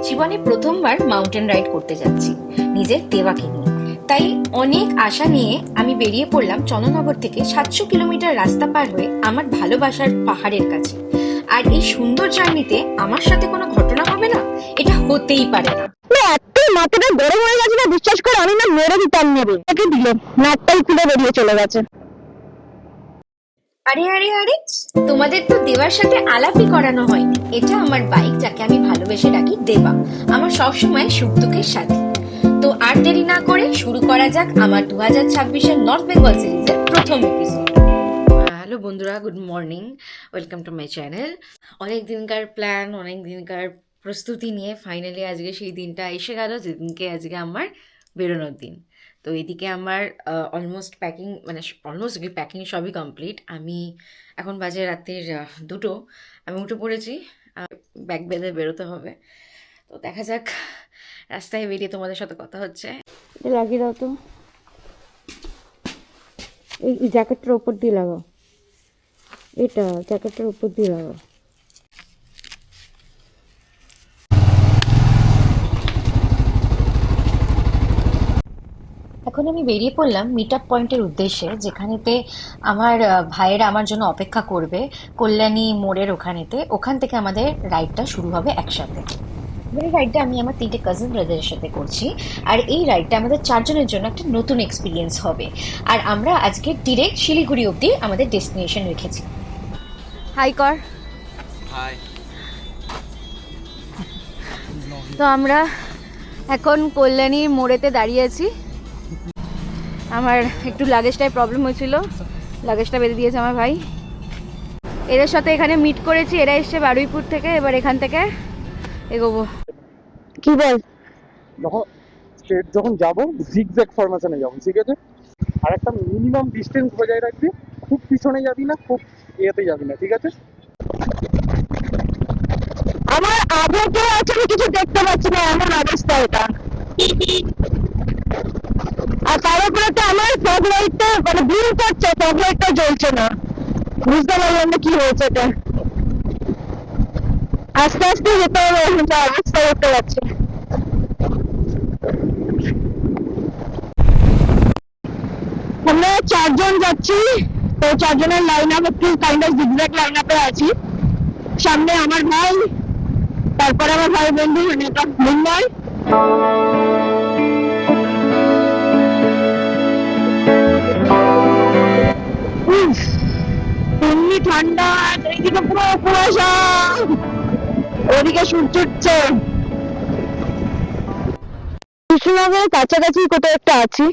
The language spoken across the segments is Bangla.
জীবনে প্রথমবার মাউন্টেন রাইড করতে যাচ্ছি নিজের দেওয়াকে নিয়ে। তাই অনেক আশা নিয়ে আমি বেরিয়ে পড়লাম চন্দ্রনগর থেকে 700 কিলোমিটার রাস্তা পার হয়ে আমার ভালোবাসার পাহাড়ের কাছে। আর এই সুন্দর জার্নিতে আমার সাথে কোনো ঘটনা হবে না, এটা হতেই পারে না। এত মাথাটা গরম হয়ে গেছে না, বিশ্বাস করে আমি না মেরে দিতাম নেবে তাকে দিল, নাকটাই খুলে বেরিয়ে চলে গেছে। আরে আরে আরে, তোমাদের তো দেওয়ার সাথে আলাপই করানো হয়নি। এটা আমার বাইক, যাকে আমি ভালোবেসে ডাকি দেবা, আমার সবসময় সুখ দুঃখের সাথী। তো আর দেরি না করে শুরু করা যাক আমার 2026-এর নর্থ বেঙ্গল সিরিজের প্রথম এপিসোড। হ্যালো বন্ধুরা, good morning, welcome to my channel. অনেক দিনকার প্ল্যান, অনেক দিনকার প্রস্তুতি নিয়ে ফাইনালি আজকে সেই দিনটা এসে গেল, যেদিনকে আজকে আমার বেরোনোর দিন। তো এদিকে আমার অলমোস্ট প্যাকিং, মানে অলমোস্ট প্যাকিং সবই কমপ্লিট। আমি এখন বাজে রাত্রির 2টো, আমি উঠে পড়েছি, ব্যাগ বেঁধে বেরোতে হবে। তো দেখা যাক, রাস্তায় বেরিয়ে তোমাদের সাথে কথা হচ্ছে। এটা লাগিয়ে দাও তো, এই জ্যাকেটটার উপর দিয়ে লাগাও, এটা জ্যাকেটটার উপর দিয়ে লাগাও। এখন আমি বেরিয়ে পড়লাম মিট আপ পয়েন্টের উদ্দেশ্যে, যেখানেতে আমার ভাইয়েরা আমার জন্য অপেক্ষা করবে কল্যাণী মোড়ের ওখানেতে। ওখান থেকে আমাদের রাইডটা শুরু হবে একসাথে। এই রাইডটা আমি আমার 3টে কাজিন ব্রাদারের সাথে করছি, আর এই রাইডটা আমাদের 4 জনের জন্য একটা নতুন এক্সপিরিয়েন্স হবে। আর আমরা আজকে ডিরেক্ট শিলিগুড়ি অবধি আমাদের ডেস্টিনেশন রেখেছি। হাই কর। হাই। তো আমরা এখন কল্যাণী মোড়েতে দাঁড়িয়ে আছি। আমার একটু লাগেজটায় প্রবলেম হয়েছিল, লাগেজটা বেঁধে দিয়েছে আমার ভাই। এদের সাথে এখানে মিট করেছি, এরা এসছে বারুইপুর থেকে। এবার এখান থেকে এগোবো। কি বল? যখন যাবো জিগজ্যাগ ফরমেশনে যাবো, ঠিক আছে? আর একটা মিনিমাম ডিস্টেন্স বজায় রাখবি, খুব পিছনে যাবি না, খুব ইয়েতে যাবি না, ঠিক আছে? আমার আগে কেউ আছে, আমি কিছু দেখতে পাচ্ছি না, এমন অবস্থা এটা। আর তার উপরে তো আমার ফগ লাইটটা মানে ব্লিঙ্ক করছে, ফগ লাইটটা জ্বলছে না। বুঝতে পারলাম না কি হয়েছে এটা। আস্তে আস্তে যেতে হবে, যা অবস্থা দেখতে পাচ্ছি। আমরা 4 জন যাচ্ছি, তো 4 জনের লাইন আপ একটু কাইন্ড অফ জিগজ্যাগ লাইন আপে আছি। সামনে আমার ভাই, তারপরে আমার ভাই বন্ধু, মানে এটা মুম্বাই। এমনি ঠান্ডা, এইদিকে পুরো কুয়াশা, ওদিকে সূর্য উঠছে। কৃষ্ণনগরের কাছাকাছি কোথাও একটা আছি,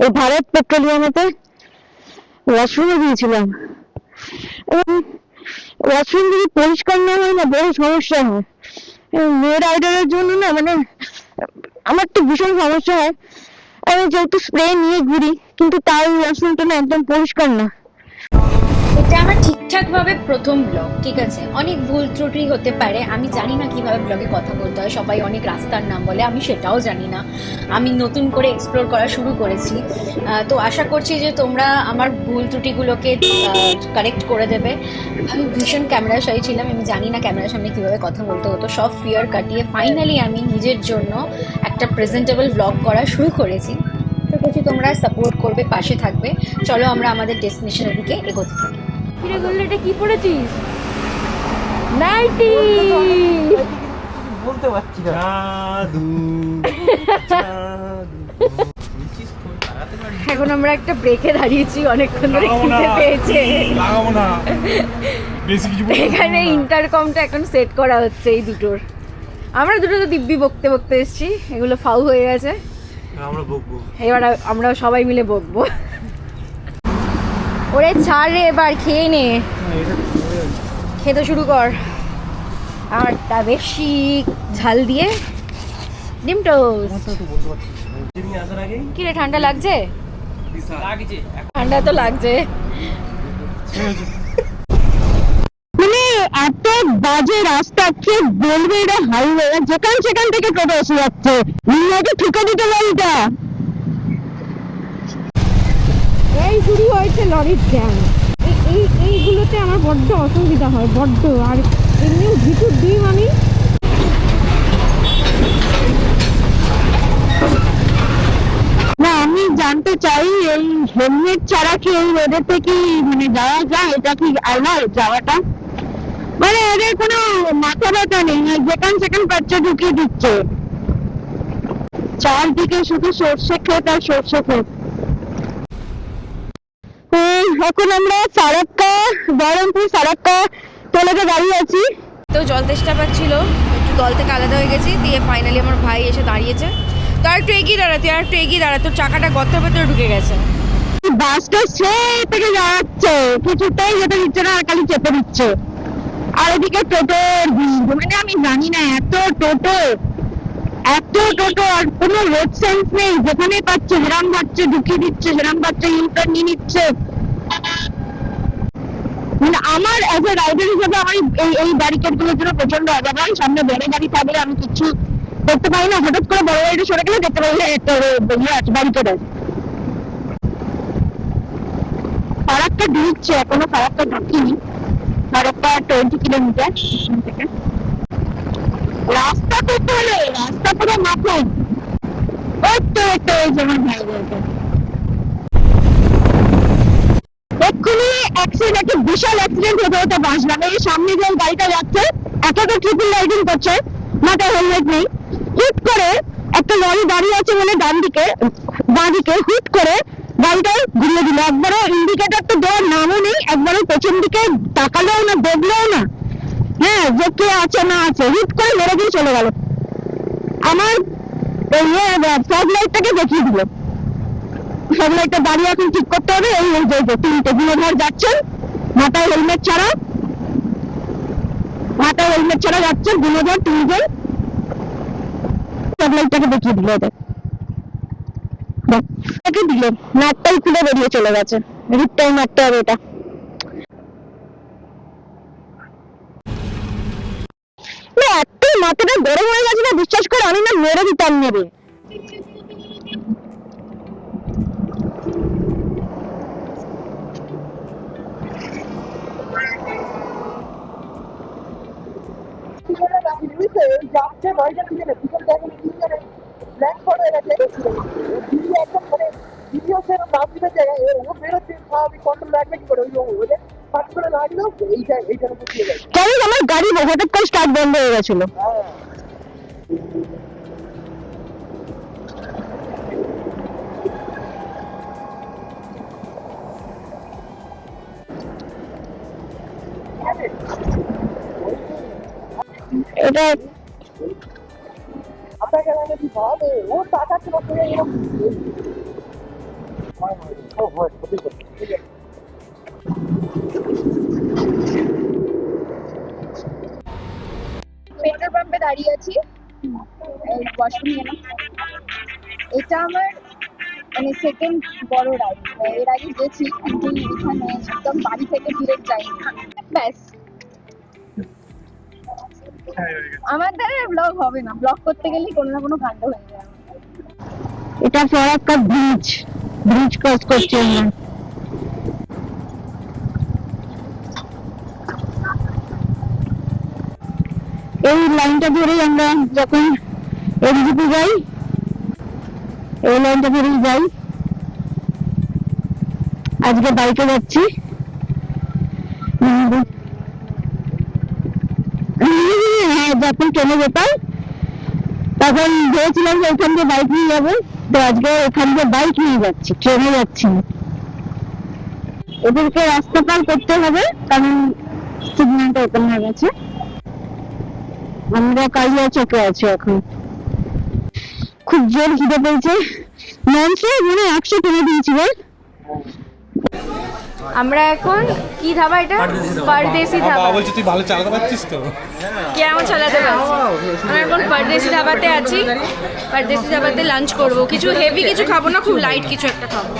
এই ভারত পেট্রোলিয়ামেতে ওয়াশরুমে গিয়েছিলাম। এবং ওয়াশরুম যদি পরিষ্কার না হয় না, বড় সমস্যা হয়। মেয়ে রাইডারের জন্য না, মানে আমার তো ভীষণ সমস্যা হয়। আমি যেহেতু স্প্রে নিয়ে ঘুরি, কিন্তু তাও ওয়াশরুমটা না একদম পরিষ্কার না। এটা আমার ঠিকঠাক ভাবে প্রথম ব্লগ, ঠিক আছে? অনেক ভুল ত্রুটি হতে পারে, আমি জানি না কিভাবে ব্লগে কথা বলতে হয়। সবাই অনেক রাস্তার নাম বলে, আমি সেটাও জানি না। আমি নতুন করে এক্সপ্লোর করা শুরু করেছি। তো আশা করছি যে তোমরা আমার ভুল ত্রুটিগুলোকে কারেক্ট করে দেবে। আমি ভীষণ ক্যামেরা শাই ছিলাম, আমি জানি না ক্যামেরার সামনে কিভাবে কথা বলতে হতো। সব ফিয়ার কাটিয়ে ফাইনালি আমি নিজের জন্য একটা প্রেজেন্টেবল ব্লগ করা শুরু করেছি। তো কিছু তোমরা সাপোর্ট করবে, পাশে থাকবে। চলো আমরা আমাদের ডেস্টিনেশনের দিকে এগোতে থাকি। কিরে বললে, এটা কি পড়েছিস? নাইটি। বলতে পারছি না। জাদু। এখন আমরা একটা ব্রেকে দাঁড়িয়েছি, অনেকক্ষণ ধরে খিদে পেয়েছে। লাগাবো না, বেশি কিছু বলবো না। এখানে ইন্টারকমটা এখন সেট করা হচ্ছে এই দুটোর। আমরা দুটো তো দিব্যি বকতে বকতে এসেছি, এগুলো ফাউ হয়ে গেছে। আমরা বকবো এবার আমরা সবাই মিলে বকবো। ওরে ছাড় রে, এবার খেয়ে নে, খেতে শুরু কর। আমারটা বেশি ঝাল দিয়ে ডিম টোস্ট। কি রে, ঠান্ডা লাগছে? ঠান্ডা তো লাগছে। মানে এত বাজে রাস্তা, কে বলবে এটা হাইওয়ে? যেখান সেখান থেকে টোটো এসে যাচ্ছে, নিজেকে ঠুকে দিতে পারিটা। এই শুরু হয়েছে লরির জ্যাম। এইগুলোতে আমার বড্ড অসুবিধা হয়, বড্ড। আর এমনিও ভিতর ডিম আমি জানতে চাই, এই হেলমেট ছাড়া কি এই রোডেতে কি মানে যাওয়া যায়? এটা কি অ্যালাউ যাওয়াটা? মানে এদের কোনো মাথা ব্যথা নেই, যেখান সেখান বাচ্চা ঢুকিয়ে দিচ্ছে, চারদিকে শুধু সর্ষে ক্ষেত আর সর্ষে ক্ষেত। এখন আমরা ফারাক্কা, বহরমপুর ফারাক্কা টোলেতে দাঁড়িয়ে আছি। তো জল তেষ্টা পাচ্ছিল, একটু দল থেকে আলাদা হয়ে গেছি, দিয়ে ফাইনালি আমার ভাই এসে দাঁড়িয়েছে। তো আর একটু এগিয়ে দাঁড়া, তোর চাকাটা গর্তের ভেতরে ঢুকে গেছে। বাসটা সে থেকে যাচ্ছে, কিছুতেই যেতে দিচ্ছে না, আর খালি চেপে দিচ্ছে। আর এদিকে টোটোর ভিড়, মানে আমি জানি না এত টোটো আর কোনো রোড সেন্স নেই, যেখানে পাচ্ছে হেরাম পাচ্ছে ঢুকিয়ে দিচ্ছে, হেরাম পাচ্ছে ইউটার্ন নিয়ে নিচ্ছে। মানে আমার অ্যাজ এ রাইডার হিসেবে আমার এই ব্যারিকেড গুলোর জন্য প্রচন্ড আজাব হয়। সামনে বড় গাড়ি থাকলে আমি কিছু করতে পারি না, হঠাৎ করে বড় গাড়িটা সরে গেলে দেখতে পারি একটা ব্যারিকেড আছে। ফারাক্কা ঢুকছে, এখনো ফারাক্কা ঢুকিনি, ফারাক্কা 20 কিলোমিটার থেকে। রাস্তা করতে হলে রাস্তা পুরো মাখন, ওই যে আমার ভাই বলতো এক্ষুনি একটা বিশাল অ্যাক্সিডেন্ট হতে বাঁচলাম। এই সামনে যে গাড়িটা যাচ্ছে, এতটা ট্রিপল রাইডিং করছে, মাথায় হেলমেট নেই, হুট করে একটা লরি দাঁড়িয়ে আছে বলে বাঁ দিকে হুট করে গাড়িটা ঘুরিয়ে দিল। একবারও ইন্ডিকেটর তো দেওয়ার নামও নেই, একবারও পেছন দিকে তাকালেও না, দেখলেও না, হ্যাঁ যে কে আছে না আছে, হুট করে মেরে দিয়ে চলে গেল। আমার ফগ লাইটটাকে দেখিয়ে দিল, ফগ লাইটটা দাঁড়িয়ে এখন ঠিক করতে হবে। এই তিনটে গুণধর যাচ্ছেন মাথায় হেলমেট ছাড়া যাচ্ছে গুণধর তিনজন, ফগ লাইটটাকে দেখিয়ে দিল, ওদের দিল, নাটটাই খুলে বেরিয়ে চলে গেছে। রিপটাই মারতে হবে এটা। এত মাথাটা গরম হয়ে গেছে না, বিশ্বাস করে আমি না মেরে দিতাম নেবে। আমার গাড়ি হঠাৎ করে স্টার্ট বন্ধ হয়ে গেছিল। এটা পেট্রোল পাম্পে দাঁড়িয়ে আছি, ওয়াশরুম। এটা আমার মানে সেকেন্ড বড় রাইড। এর আগে গেছি, কিন্তু এখানে একদম বাড়ি থেকে ডিরেক্ট যাইনি। ব্যাস, আমার দ্বারা ব্লগ হবে না, ব্লগ করতে গেলেই কোনো না কোনো কাণ্ড হয়ে যায়। এটা ফারাক্কা ব্রিজ ক্রস করছি আমরা। এই লাইনটা ধরেই আমরা যখন এনজিপি যাই, এই লাইনটা ধরেই যাই। আজকে বাইকে যাচ্ছি, হ্যাঁ যখন ট্রেনে যেতাম তখন ভেবেছিলাম যে ওখান দিয়ে বাইক নিয়ে যাবো, তো আজকে ওখান দিয়ে বাইক নিয়ে যাচ্ছি, ট্রেনে যাচ্ছি না। এদেরকে রাস্তা পার করতে হবে কারণ সিগন্যালটা ওপেন হয়ে গেছে। আমরা কালিয়া চকে আছি এখন, খুব জোর খিদে পেয়েছে। মাংসে মানে 100 টেনে দিয়েছি বল। আমরা এখন কি ধাবা এটা? পরদেশি ধাবা। বলছি তুই ভালো চালাতে পারছিস তো? কেমন চালাতে পারছি? আমরা এখন পরদেশি ধাবাতে আছি, পরদেশি ধাবাতে লাঞ্চ করব। কিছু হেভি কিছু খাবো না, খুব লাইট কিছু একটা খাবো,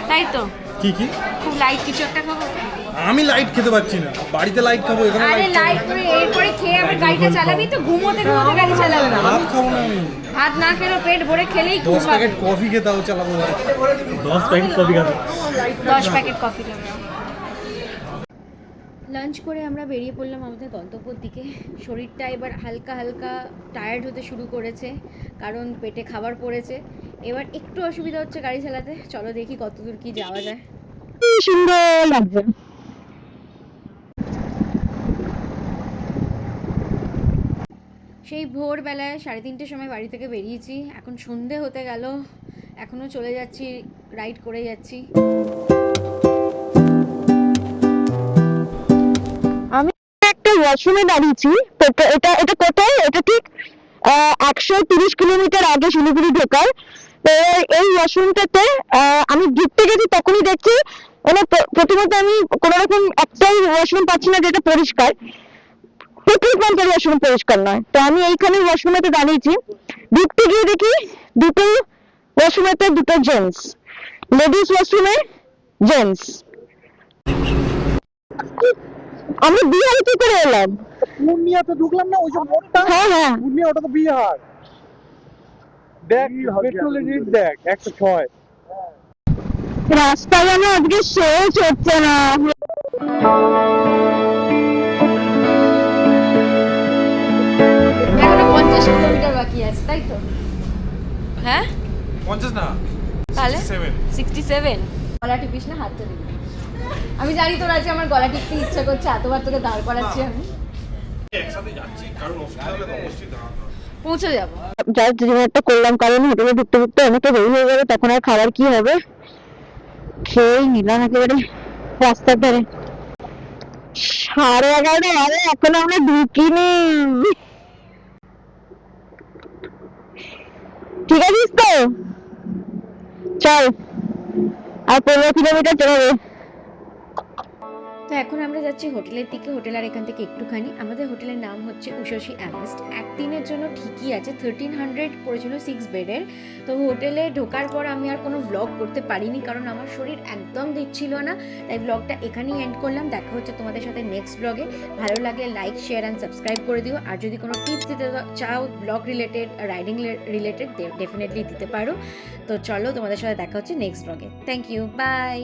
তাই তো? কি খুব লাইট কিছু একটা খাবো। আমি লাইট খেতে পারছি না, বাড়িতে লাইট খাবো, এখানে আরে লাইট করে এরপরে খেয়ে আবার গাড়িটা চালাবি তো, ঘুমোতে গাড়ি চালাবে না। ভাত খাবো না আমি, ভাত না খেলেও পেট ভরে খেলেই 10 প্যাকেট কফি খেতাও চালাবো। 10 প্যাকেট কফি খাবো, 10 প্যাকেট কফি খাবো। লাঞ্চ করে আমরা বেরিয়ে পড়লাম আমাদের গন্তব্যের দিকে। শরীরটা এবার হালকা হালকা টায়ার্ড হতে শুরু করেছে, কারণ পেটে খাবার পড়েছে। এবার একটু অসুবিধা হচ্ছে গাড়ি চালাতে, চলো দেখি কতদূর কি যাওয়া যায়। কি সুন্দর লাগছে। সেই ভোরবেলায় 3:30 সময় বাড়ি থেকে বেরিয়েছি, এখন সন্ধে হতে গেল, এখনো চলে যাচ্ছি, রাইড করে যাচ্ছি। আমি একটা ওয়াশরুমে দাঁড়িয়েছি, এটা এটা কোথায়, এটা ঠিক 130 কিলোমিটার আগে শিলিগুড়ি ঢোকার। তো এই ওয়াশরুমটাতে আমি ঢুকতে গেছি, তখনই দেখছি মানে প্রথমত আমি কোনো রকম একটাই ওয়াশরুম পাচ্ছি না যেটা পরিষ্কার, পেট্রোল পাম্পের ওয়াশরুম পরিষ্কার নয়। তো আমি এইখানে ওয়াশরুমেতে দাঁড়িয়েছি, ঢুকতে গিয়ে দেখি দুটো ওয়াশরুমেতে দুটো জেন্টস, লেডিস ওয়াশরুমে জেন্টস। আমরা বিহারে কি করে এলাম? পূর্ণিয়াতে ঢুকলাম না, ওই যে মোড়টা, হ্যাঁ হ্যাঁ, পূর্ণিয়া, ওটা তো বিহার। দেখ পেট্রোলের রেট দেখ 106। রাস্তা যেন আজকে শেষ হচ্ছে না। এখনো 50 কিলোমিটার বাকি আছে, তাই তো? হ্যাঁ 50 না, তাহলে 67 67। গলা টিপিস না, হাতটা দিবি। আমি জানি তোর আজকে আমার গলা টিপতে ইচ্ছা করছে, এতবার তোকে দাঁড় করাচ্ছি আমি। একসাথে যাচ্ছি, কারণ অসুবিধা হলে তো অবশ্যই দাঁড়াতে হবে। পৌঁছে যাবো। জাস্ট ডিনারটা করলাম, কারণ হোটেলে ঢুকতে ঢুকতে অনেকটা দেরি হয়ে যাবে, তখন আর খাবার কি হবে, খেয়েই নিলাম একেবারে রাস্তার ধারে। 11:30 বাজে, এখন আমরা ঢুকিনি। ঠিক আছিস তো? চল, আর 15 কিলোমিটার চলে। তো এখন আমরা যাচ্ছি হোটেলের দিকে। হোটেল আর এখান থেকে একটুখানি, আমাদের হোটেলের নাম হচ্ছে উশসী অ্যামেস্ট। একদিনের জন্য ঠিকই আছে, 1300 পড়েছিল 6 বেডের। তো হোটেলে ঢোকার পর আমি আর কোনো ব্লগ করতে পারিনি, কারণ আমার শরীর একদম দিচ্ছিল না, তাই ব্লগটা এখানেই এন্ড করলাম। দেখা হচ্ছে তোমাদের সাথে নেক্সট ব্লগে। ভালো লাগলে লাইক, শেয়ার অ্যান্ড সাবস্ক্রাইব করে দিও। আর যদি কোনো টিপস দিতে চাও blog related, riding related, definitely দিতে পারো। তো চলো, তোমাদের সাথে দেখা হচ্ছে নেক্সট ব্লগে। Thank you, by.